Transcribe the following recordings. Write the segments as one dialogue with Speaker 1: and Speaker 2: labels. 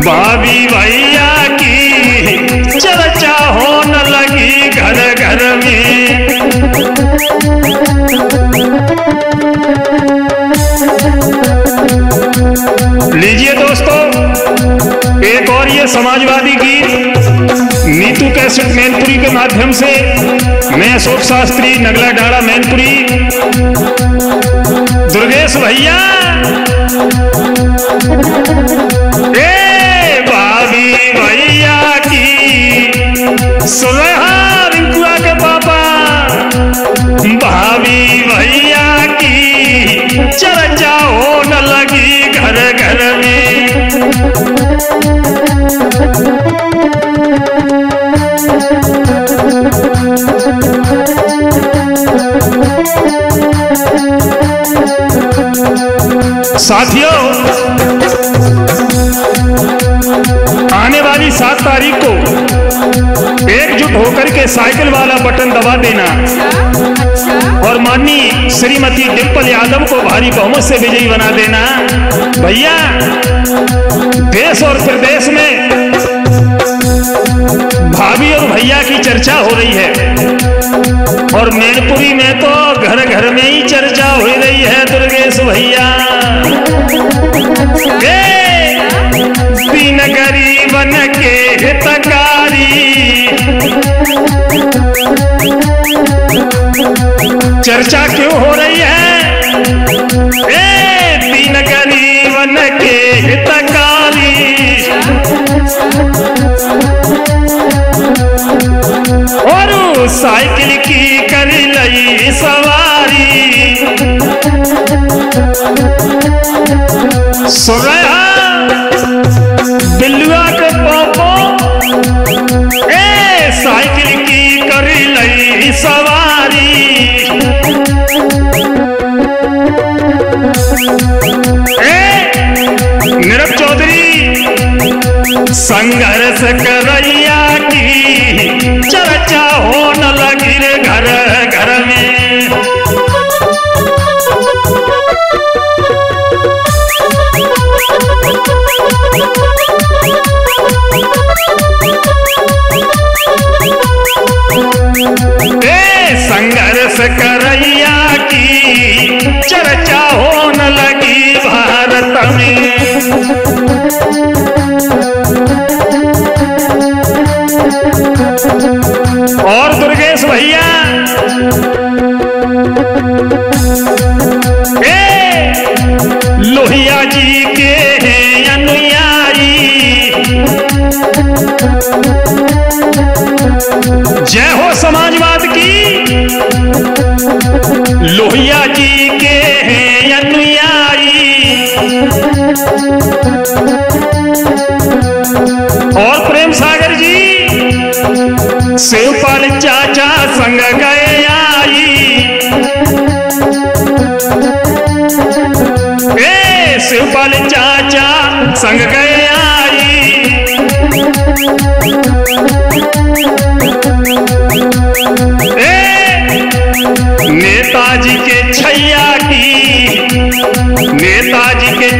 Speaker 1: भाभी भैया की चर्चा होने लगी घर घर में। लीजिए दोस्तों, एक और ये समाजवादी गीत नीतू कैसेट मैनपुरी के माध्यम से मैं अशोक शास्त्री नगला डाड़ा मैनपुरी। दुर्गेश भैया भाभी भैया की सुरहा रिंकुआ के पापा, भाभी भैया की चर्चा होने लगी घर घर में। साथियों, आने वाली 7 तारीख को एकजुट होकर के साइकिल वाला बटन दबा देना और माननीय श्रीमती डिंपल यादव को भारी बहुमत से विजयी बना देना। भैया, देश और प्रदेश में भाभी और भैया की चर्चा हो रही है और मैनपुरी में तो घर घर में ही चर्चा हो रही है। दुर्गेश भैया दीन गरीबन के हितकारी, चर्चा क्यों हो रही है? दीन गरीबन के हितकारी, और साइकिल की कर लई सवारी। सुरहा बिल्लुआ के पापो साइकिल की कर लई सवारी। नीरव चौधरी संघर्ष करैया की चर्चा होने लगी रे घर घर में। संघर्ष करैया की चर्चा होने लगी भारत में। और दुर्गेश भैया लोहिया जी के हैं अनुयायी, जय हो समाजवाद की। लोहिया जी के हैं अनुयायी और प्रेम सागर जी शिवपाल चाचा संग गए आई। शिवपाल चाचा संग गए आई। नेताजी के छैया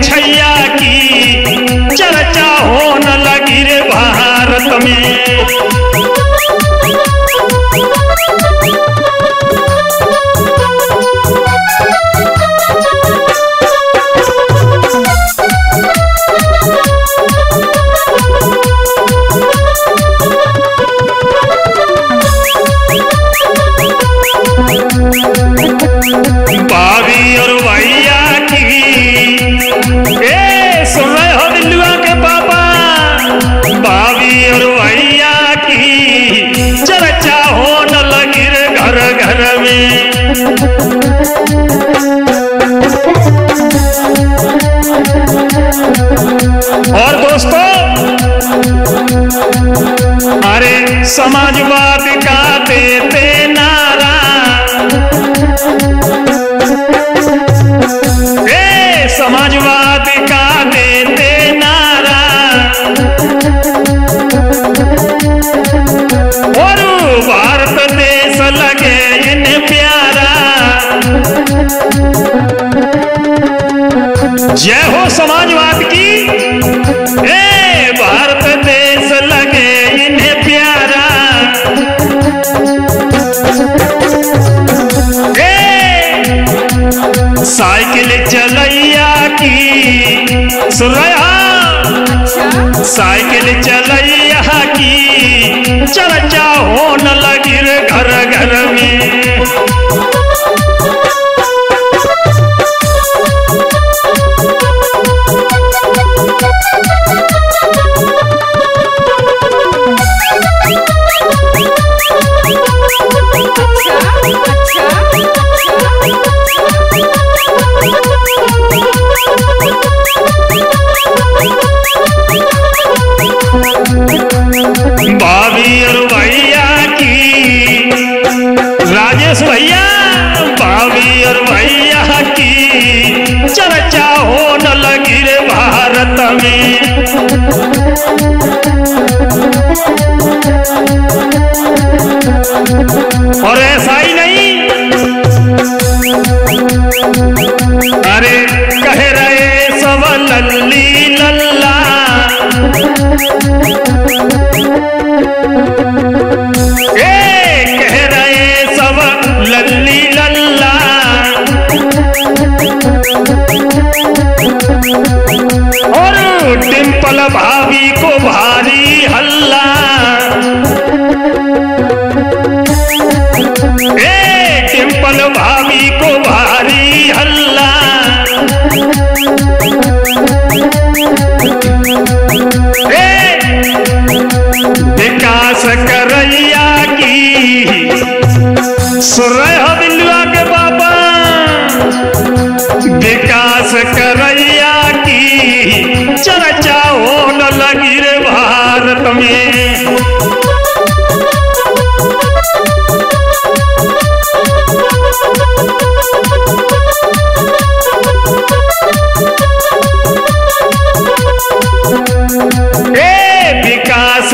Speaker 1: छैया की चर्चा होने लगी रे भारत में। भाभी और भैया की सुन रहे हो बिल्लुआ के पापा, भाभी और भैया की चर्चा होने लगी रे घर घर में। और दोस्तों, अरे समाजवाद का देते नारा, समाजवाद का देते नारा, हो समाजवाद की। ए भारत देश लगे इन्हें प्यारा, साइकिल चलैया की सुन रहे हो, साइकिल चलैया की चर्चा होने लगी रे घर घर में। भाभी और भैया की, राजेश भैया, भाभी और भैया की चर्चा होने लगी रे भारत में। और ऐसा ही नहीं, अरे कह रहे सब लल्ली लल्ला, कह रहे सब लल्ली लल्ला, और डिंपल भाभी को भारी हल्ला। डिंपल भाभी को भारी हल्ला, विकास करैया की सुन रहे हो बिल्लुआ के बाबा, विकास करैया की चर्चा होने लगी रे भारत में। विकास